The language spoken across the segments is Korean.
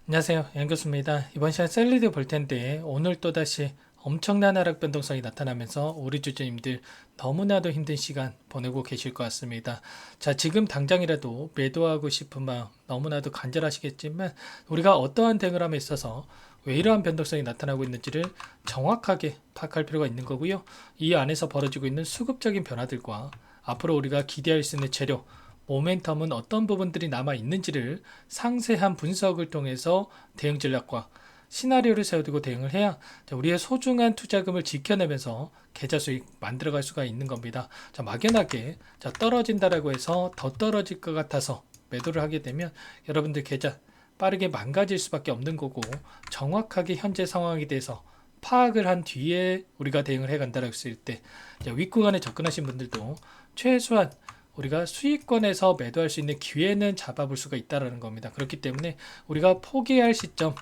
안녕하세요, 양교수입니다. 이번 시간 셀리드 볼 텐데 오늘 또다시 엄청난 하락 변동성이 나타나면서 우리 주주님들 너무나도 힘든 시간 보내고 계실 것 같습니다. 자, 지금 당장이라도 매도하고 싶은 마음 너무나도 간절하시겠지만 우리가 어떠한 대응을 함에 있어서 왜 이러한 변동성이 나타나고 있는지를 정확하게 파악할 필요가 있는 거고요. 이 안에서 벌어지고 있는 수급적인 변화들과 앞으로 우리가 기대할 수 있는 재료, 모멘텀은 어떤 부분들이 남아 있는지를 상세한 분석을 통해서 대응 전략과 시나리오를 세워두고 대응을 해야 우리의 소중한 투자금을 지켜내면서 계좌 수익 만들어갈 수가 있는 겁니다. 자, 막연하게 떨어진다라고 해서 더 떨어질 것 같아서 매도를 하게 되면 여러분들 계좌 빠르게 망가질 수밖에 없는 거고, 정확하게 현재 상황에 대해서 파악을 한 뒤에 우리가 대응을 해간다라고 했을 때 윗구간에 접근하신 분들도 최소한 우리가 수익권에서 매도할 수 있는 기회는 잡아볼 수가 있다는 겁니다. 그렇기 때문에 우리가 포기할 시점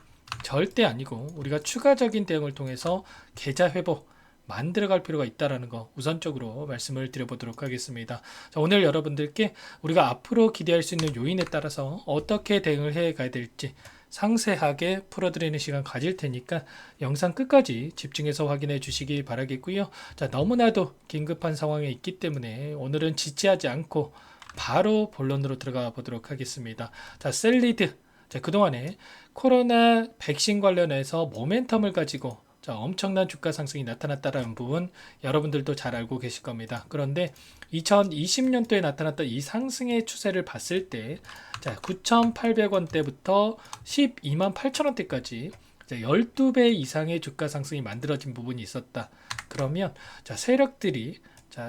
절대 아니고 우리가 추가적인 대응을 통해서 계좌 회복 만들어갈 필요가 있다는 거 우선적으로 말씀을 드려보도록 하겠습니다. 자, 오늘 여러분들께 우리가 앞으로 기대할 수 있는 요인에 따라서 어떻게 대응을 해 가야 될지 상세하게 풀어드리는 시간 가질 테니까 영상 끝까지 집중해서 확인해 주시기 바라겠고요. 자, 너무나도 긴급한 상황에 있기 때문에 오늘은 지체하지 않고 바로 본론으로 들어가 보도록 하겠습니다. 자, 셀리드. 자, 그동안에 코로나 백신 관련해서 모멘텀을 가지고 엄청난 주가 상승이 나타났다는 부분 여러분들도 잘 알고 계실 겁니다. 그런데 2020년도에 나타났던 이 상승의 추세를 봤을 때 9,800원대부터 12만 8천원대까지 12배 이상의 주가 상승이 만들어진 부분이 있었다. 그러면 세력들이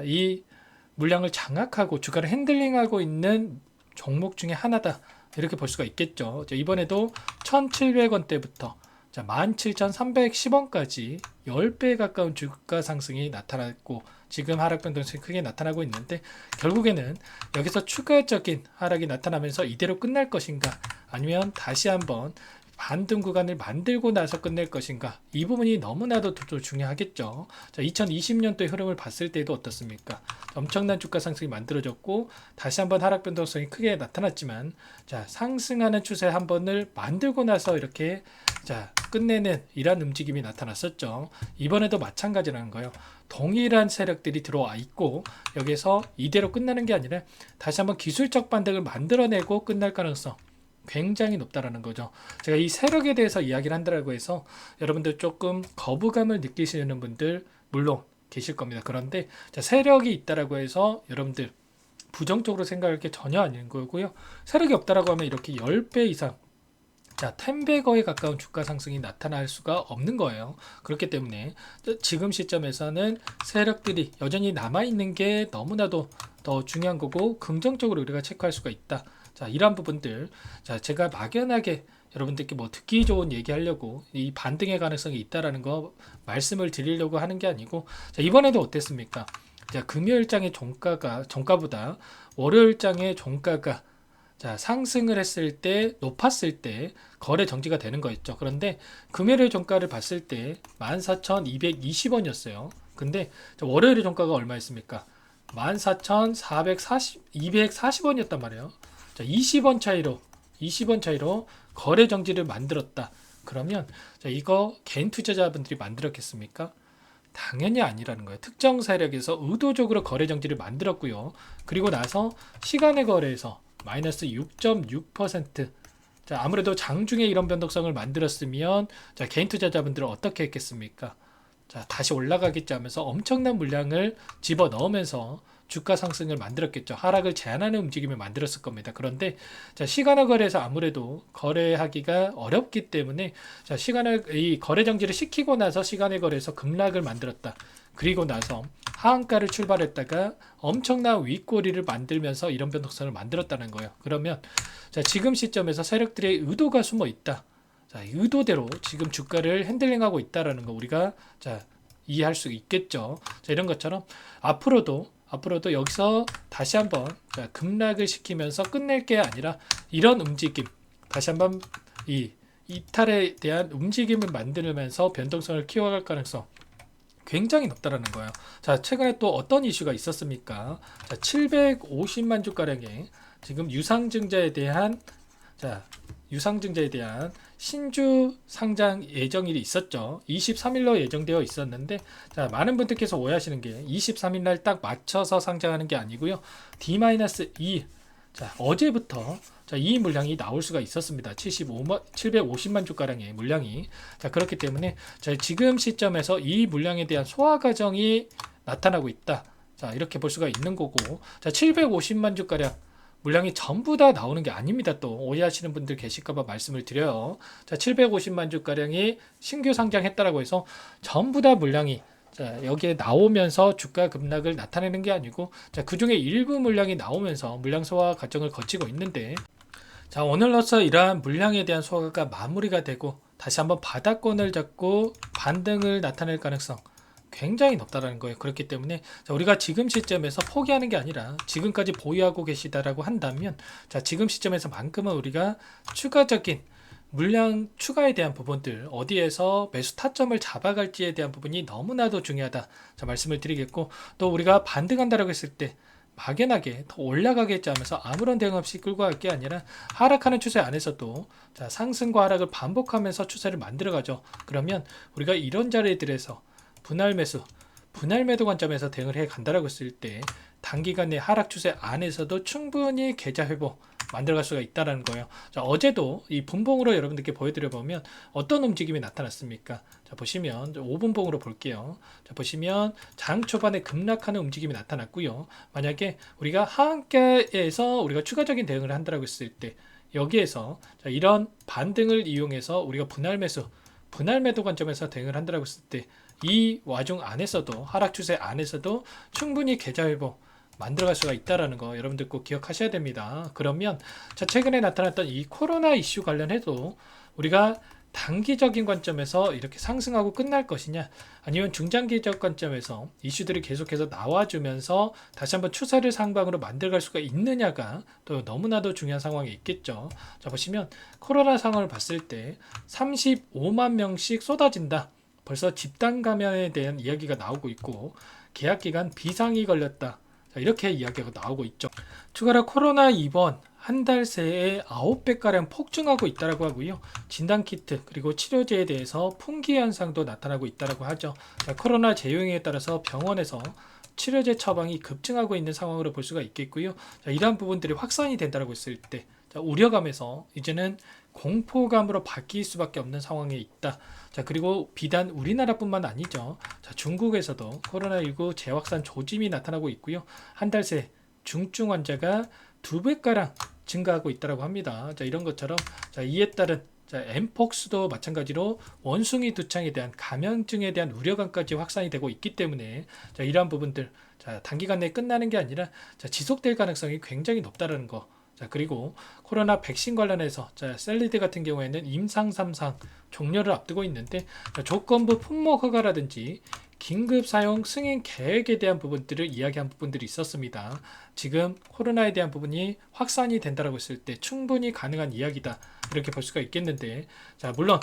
이 물량을 장악하고 주가를 핸들링하고 있는 종목 중에 하나다. 이렇게 볼 수가 있겠죠. 이번에도 1,700원대부터 17,310원까지 10배 가까운 주가 상승이 나타났고 지금 하락 변동성이 크게 나타나고 있는데, 결국에는 여기서 추가적인 하락이 나타나면서 이대로 끝날 것인가, 아니면 다시 한번 반등 구간을 만들고 나서 끝낼 것인가, 이 부분이 너무나도 중요하겠죠. 2020년도의 흐름을 봤을 때도 어떻습니까? 엄청난 주가 상승이 만들어졌고 다시 한번 하락 변동성이 크게 나타났지만 상승하는 추세 한 번을 만들고 나서 이렇게 끝내는 이런 움직임이 나타났었죠. 이번에도 마찬가지라는 거예요. 동일한 세력들이 들어와 있고 여기서 이대로 끝나는 게 아니라 다시 한번 기술적 반등을 만들어내고 끝날 가능성 굉장히 높다라는 거죠. 제가 이 세력에 대해서 이야기를 한다고 해서 여러분들 조금 거부감을 느끼시는 분들 물론 계실 겁니다. 그런데 세력이 있다라고 해서 여러분들 부정적으로 생각할 게 전혀 아닌 거고요. 세력이 없다라고 하면 이렇게 10배 이상 10배거에 가까운 주가 상승이 나타날 수가 없는 거예요. 그렇기 때문에 지금 시점에서는 세력들이 여전히 남아있는 게 너무나도 더 중요한 거고 긍정적으로 우리가 체크할 수가 있다. 이러한 부분들 제가 막연하게 여러분들께 뭐 듣기 좋은 얘기하려고 이 반등의 가능성이 있다라는 거 말씀을 드리려고 하는 게 아니고, 이번에도 어땠습니까? 금요일장의 종가보다 월요일장의 종가가 상승을 했을 때, 높았을 때 거래 정지가 되는 거였죠. 그런데 금요일 종가를 봤을 때 14,220원이었어요. 근데 월요일의 종가가 얼마였습니까? 14,240원이었단 말이에요. 20원 차이로 거래 정지를 만들었다. 그러면 이거 개인 투자자분들이 만들었겠습니까? 당연히 아니라는 거예요. 특정 세력에서 의도적으로 거래 정지를 만들었고요. 그리고 나서 시간의 거래에서 마이너스 6.6%. 아무래도 장중에 이런 변동성을 만들었으면 개인 투자자분들은 어떻게 했겠습니까? 다시 올라가겠지 하면서 엄청난 물량을 집어 넣으면서 주가 상승을 만들었겠죠. 하락을 제한하는 움직임을 만들었을 겁니다. 그런데 시간화 거래에서 아무래도 거래하기가 어렵기 때문에 이 거래 정지를 시키고 나서 시간의 거래에서 급락을 만들었다. 그리고 나서 하한가를 출발했다가 엄청난 윗꼬리를 만들면서 이런 변동성을 만들었다는 거예요. 그러면 지금 시점에서 세력들의 의도가 숨어 있다. 의도대로 지금 주가를 핸들링하고 있다라는 거 우리가 이해할 수 있겠죠. 이런 것처럼 앞으로도 여기서 다시 한번 급락을 시키면서 끝낼 게 아니라 이런 움직임, 다시 한번 이 이탈에 대한 움직임을 만들면서 변동성을 키워갈 가능성 굉장히 높다라는 거예요. 최근에 또 어떤 이슈가 있었습니까? 750만 주가량의 지금 유상증자에 대한 유상증자에 대한 신주 상장 예정일이 있었죠. 23일로 예정되어 있었는데, 자, 많은 분들께서 오해하시는 게 23일 날 딱 맞춰서 상장하는 게 아니고요. D-2, 자, 어제부터 자, 이 물량이 나올 수가 있었습니다. 750만 주가량의 물량이. 자, 그렇기 때문에 자, 지금 시점에서 이 물량에 대한 소화 과정이 나타나고 있다. 자, 이렇게 볼 수가 있는 거고, 자, 750만 주가량 물량이 전부 다 나오는 게 아닙니다. 또 오해하시는 분들 계실까봐 말씀을 드려요. 자, 750만 주가량이 신규 상장했다라고 해서 전부 다 물량이 자, 여기에 나오면서 주가 급락을 나타내는 게 아니고, 자, 그 중에 일부 물량이 나오면서 물량 소화 과정을 거치고 있는데, 자, 오늘로서 이러한 물량에 대한 소화가 마무리가 되고 다시 한번 바닥권을 잡고 반등을 나타낼 가능성 굉장히 높다라는 거예요. 그렇기 때문에 자, 우리가 지금 시점에서 포기하는 게 아니라 지금까지 보유하고 계시다라고 한다면, 자, 지금 시점에서만큼은 우리가 추가적인 물량 추가에 대한 부분들, 어디에서 매수 타점을 잡아갈지에 대한 부분이 너무나도 중요하다. 자, 말씀을 드리겠고, 또 우리가 반등한다라고 했을 때 막연하게 더 올라가겠지 하면서 아무런 대응 없이 끌고 갈 게 아니라 하락하는 추세 안에서도 자, 상승과 하락을 반복하면서 추세를 만들어가죠. 그러면 우리가 이런 자리들에서 분할 매수, 분할 매도 관점에서 대응을 해 간다라고 했을 때 단기간 내 하락 추세 안에서도 충분히 계좌 회복 만들어갈 수가 있다라는 거예요. 자, 어제도 이 분봉으로 여러분들께 보여드려 보면 어떤 움직임이 나타났습니까? 자, 보시면 5분봉으로 볼게요. 자, 보시면 장 초반에 급락하는 움직임이 나타났고요. 만약에 우리가 하한가에서 우리가 추가적인 대응을 한다라고 했을 때 여기에서 자, 이런 반등을 이용해서 우리가 분할 매수, 분할 매도 관점에서 대응을 한다라고 했을 때 이 와중 안에서도 하락 추세 안에서도 충분히 계좌 회복 만들어갈 수가 있다라는 거 여러분들 꼭 기억하셔야 됩니다. 그러면 자, 최근에 나타났던 이 코로나 이슈 관련해도 우리가 단기적인 관점에서 이렇게 상승하고 끝날 것이냐, 아니면 중장기적 관점에서 이슈들이 계속해서 나와주면서 다시 한번 추세를 상방으로 만들어갈 수가 있느냐가 또 너무나도 중요한 상황이 있겠죠. 자, 보시면 코로나 상황을 봤을 때 35만 명씩 쏟아진다. 벌써 집단 감염에 대한 이야기가 나오고 있고, 계약 기간 비상이 걸렸다. 자, 이렇게 이야기가 나오고 있죠. 추가로 코로나 입원 한 달 새에 9배가량 폭증하고 있다고 하고요. 진단키트 그리고 치료제에 대해서 품귀 현상도 나타나고 있다고 하죠. 자, 코로나 재유행에 따라서 병원에서 치료제 처방이 급증하고 있는 상황으로 볼 수가 있겠고요. 자, 이러한 부분들이 확산이 된다고 했을 때 자, 우려감에서 이제는 공포감으로 바뀔 수밖에 없는 상황에 있다. 자, 그리고 비단 우리나라뿐만 아니죠. 자, 중국에서도 코로나19 재확산 조짐이 나타나고 있고요. 한 달 새 중증 환자가 2배가량 증가하고 있다고 합니다. 자, 이런 것처럼 자, 이에 따른 자, 엠폭스도 마찬가지로 원숭이 두창에 대한 감염증에 대한 우려감까지 확산이 되고 있기 때문에 자, 이러한 부분들 자, 단기간 내에 끝나는 게 아니라 자, 지속될 가능성이 굉장히 높다는 거. 자, 그리고 코로나 백신 관련해서 자, 셀리드 같은 경우에는 임상 3상 종료를 앞두고 있는데 자, 조건부 품목 허가라든지 긴급 사용 승인 계획에 대한 부분들을 이야기한 부분들이 있었습니다. 지금 코로나에 대한 부분이 확산이 된다고 했을 때 충분히 가능한 이야기다. 이렇게 볼 수가 있겠는데, 자, 물론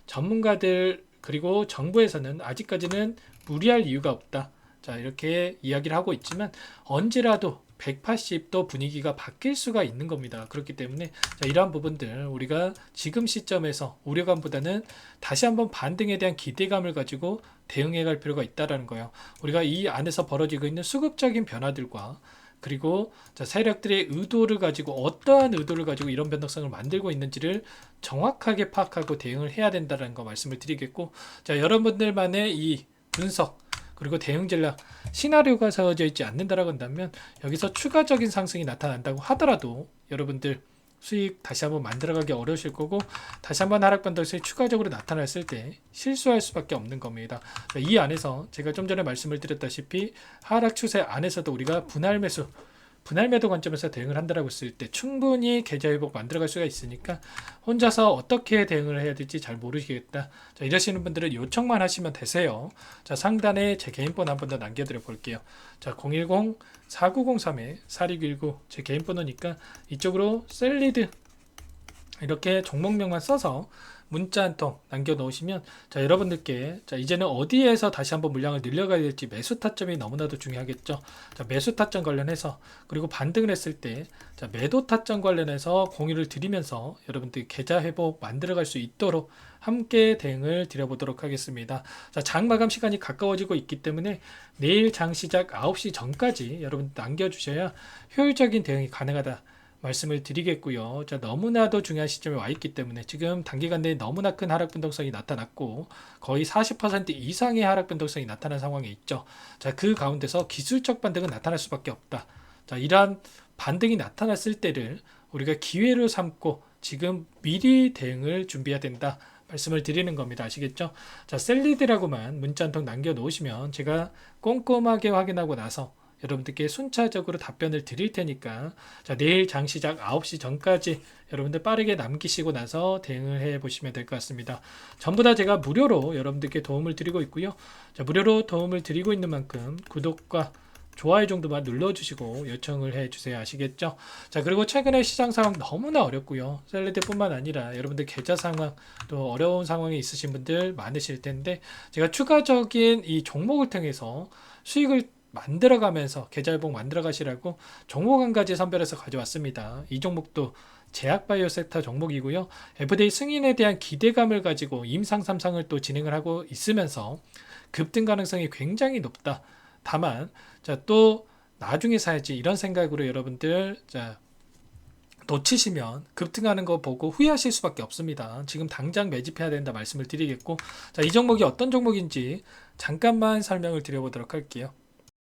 전문가들 그리고 정부에서는 아직까지는 무리할 이유가 없다. 자, 이렇게 이야기를 하고 있지만 언제라도 180도 분위기가 바뀔 수가 있는 겁니다. 그렇기 때문에 자, 이러한 부분들 우리가 지금 시점에서 우려감보다는 다시 한번 반등에 대한 기대감을 가지고 대응해 갈 필요가 있다는 거예요. 우리가 이 안에서 벌어지고 있는 수급적인 변화들과 그리고 자, 세력들의 의도를 가지고 어떠한 의도를 가지고 이런 변동성을 만들고 있는지를 정확하게 파악하고 대응을 해야 된다는 거 말씀을 드리겠고, 자, 여러분들만의 이 분석 그리고 대응 전략 시나리오가 세워져 있지 않는다라고 한다면 여기서 추가적인 상승이 나타난다고 하더라도 여러분들 수익 다시 한번 만들어가기 어려우실 거고, 다시 한번 하락 변동성이 추가적으로 나타났을 때 실수할 수밖에 없는 겁니다. 이 안에서 제가 좀 전에 말씀을 드렸다시피 하락 추세 안에서도 우리가 분할 매수, 분할 매도 관점에서 대응을 한다라고 했을 때 충분히 계좌 회복 만들어갈 수가 있으니까 혼자서 어떻게 대응을 해야 될지 잘 모르시겠다. 자, 이러시는 분들은 요청만 하시면 되세요. 자, 상단에 제 개인 번호 한 번 더 남겨드려 볼게요. 자, 010-4903-4619 제 개인 번호니까 이쪽으로 셀리드 이렇게 종목명만 써서 문자 한 통 남겨놓으시면 자, 여러분들께 자, 이제는 어디에서 다시 한번 물량을 늘려가야 될지 매수 타점이 너무나도 중요하겠죠. 자, 매수 타점 관련해서 그리고 반등을 했을 때 자, 매도 타점 관련해서 공유를 드리면서 여러분들 계좌 회복 만들어갈 수 있도록 함께 대응을 드려보도록 하겠습니다. 자, 장 마감 시간이 가까워지고 있기 때문에 내일 장 시작 9시 전까지 여러분 남겨주셔야 효율적인 대응이 가능하다 말씀을 드리겠고요. 자, 너무나도 중요한 시점에 와 있기 때문에 지금 단기간 내에 너무나 큰 하락 변동성이 나타났고 거의 40% 이상의 하락 변동성이 나타난 상황에 있죠. 자, 그 가운데서 기술적 반등은 나타날 수밖에 없다. 자, 이러한 반등이 나타났을 때를 우리가 기회로 삼고 지금 미리 대응을 준비해야 된다. 말씀을 드리는 겁니다. 아시겠죠? 자, 셀리드라고만 문자 한 통 남겨놓으시면 제가 꼼꼼하게 확인하고 나서 여러분들께 순차적으로 답변을 드릴 테니까 자, 내일 장 시작 9시 전까지 여러분들 빠르게 남기시고 나서 대응을 해 보시면 될 것 같습니다. 전부 다 제가 무료로 여러분들께 도움을 드리고 있고요. 자, 무료로 도움을 드리고 있는 만큼 구독과 좋아요 정도만 눌러주시고 요청을 해주세요. 아시겠죠? 자, 그리고 최근에 시장 상황 너무나 어렵고요. 셀리드뿐만 아니라 여러분들 계좌 상황 또 어려운 상황에 있으신 분들 많으실 텐데 제가 추가적인 이 종목을 통해서 수익을 만들어가면서 계좌 회복 만들어 가시라고 종목 한 가지 선별해서 가져왔습니다. 이 종목도 제약바이오 섹터 종목이고요. FDA 승인에 대한 기대감을 가지고 임상 3상을 또 진행을 하고 있으면서 급등 가능성이 굉장히 높다. 다만 자, 또 나중에 사야지 이런 생각으로 여러분들 자, 놓치시면 급등하는 거 보고 후회하실 수밖에 없습니다. 지금 당장 매집해야 된다 말씀을 드리겠고 자, 이 종목이 어떤 종목인지 잠깐만 설명을 드려보도록 할게요.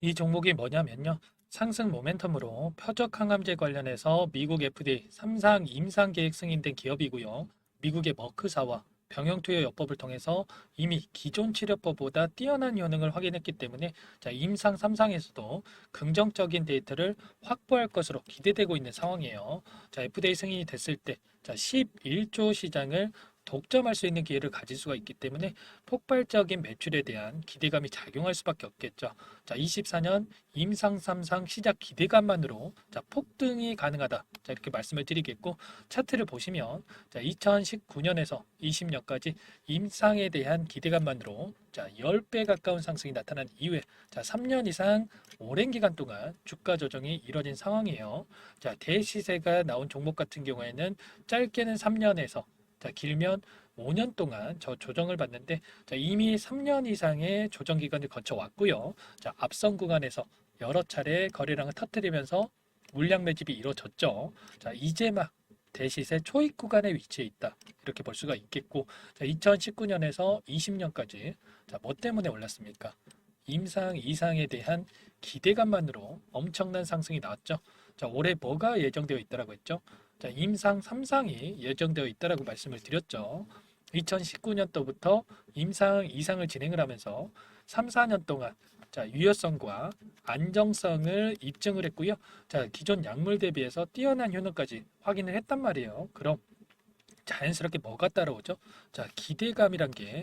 이 종목이 뭐냐면요. 상승 모멘텀으로 표적 항암제 관련해서 미국 FDA 3상 임상 계획 승인된 기업이고요. 미국의 머크사와 병용투여요법을 통해서 이미 기존 치료법보다 뛰어난 효능을 확인했기 때문에 자, 임상 3상에서도 긍정적인 데이터를 확보할 것으로 기대되고 있는 상황이에요. 자, FDA 승인이 됐을 때 자, 11조 시장을 독점할 수 있는 기회를 가질 수가 있기 때문에 폭발적인 매출에 대한 기대감이 작용할 수밖에 없겠죠. 자, 24년 임상 3상 시작 기대감만으로 자, 폭등이 가능하다. 자, 이렇게 말씀을 드리겠고 차트를 보시면 자, 2019년에서 20년까지 임상에 대한 기대감만으로 자, 10배 가까운 상승이 나타난 이후에 자, 3년 이상 오랜 기간 동안 주가 조정이 이뤄진 상황이에요. 자, 대시세가 나온 종목 같은 경우에는 짧게는 3년에서 자, 길면 5년 동안 저 조정을 받는데 자, 이미 3년 이상의 조정 기간을 거쳐 왔고요. 자, 앞선 구간에서 여러 차례 거래량을 터뜨리면서 물량 매집이 이루어졌죠. 자, 이제 막 대시세 초입 구간에 위치해 있다. 이렇게 볼 수가 있겠고, 자, 2019년에서 20년까지 자, 뭐 때문에 올랐습니까? 임상 이상에 대한 기대감만으로 엄청난 상승이 나왔죠. 자, 올해 뭐가 예정되어 있다라고 했죠? 자, 임상 3상이 예정되어 있다라고 말씀을 드렸죠. 2019년도부터 임상 2상을 진행을 하면서 3, 4년 동안 자, 유효성과 안정성을 입증을 했고요. 자, 기존 약물 대비해서 뛰어난 효능까지 확인을 했단 말이에요. 그럼 자연스럽게 뭐가 따라오죠? 자, 기대감이란 게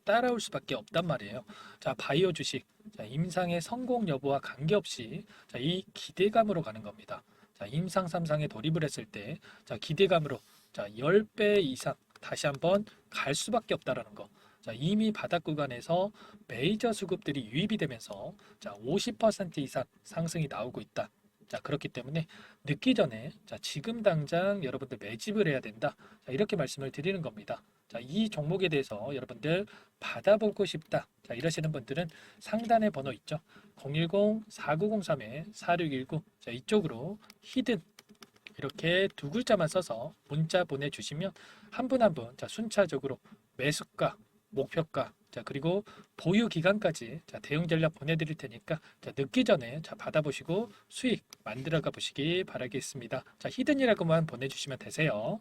따라올 수밖에 없단 말이에요. 자, 바이오 주식, 자, 임상의 성공 여부와 관계없이 자, 이 기대감으로 가는 겁니다. 자, 임상 3상에 돌입을 했을 때 자, 기대감으로 자, 10배 이상 다시 한번 갈 수밖에 없다라는 거. 자, 이미 바닥 구간에서 메이저 수급들이 유입이 되면서 자, 50% 이상 상승이 나오고 있다. 자, 그렇기 때문에 늦기 전에 자, 지금 당장 여러분들 매집을 해야 된다. 자, 이렇게 말씀을 드리는 겁니다. 자, 이 종목에 대해서 여러분들 받아보고 싶다. 자, 이러시는 분들은 상단에 번호 있죠. 010-4903-4619. 자, 이쪽으로 히든 이렇게 두 글자만 써서 문자 보내주시면 한 분 한 분 자, 순차적으로 매수가, 목표가, 자, 그리고 보유 기간까지 자, 대응 전략 보내드릴 테니까 자, 늦기 전에 자, 받아보시고 수익 만들어가 보시기 바라겠습니다. 자, 히든이라고만 보내주시면 되세요.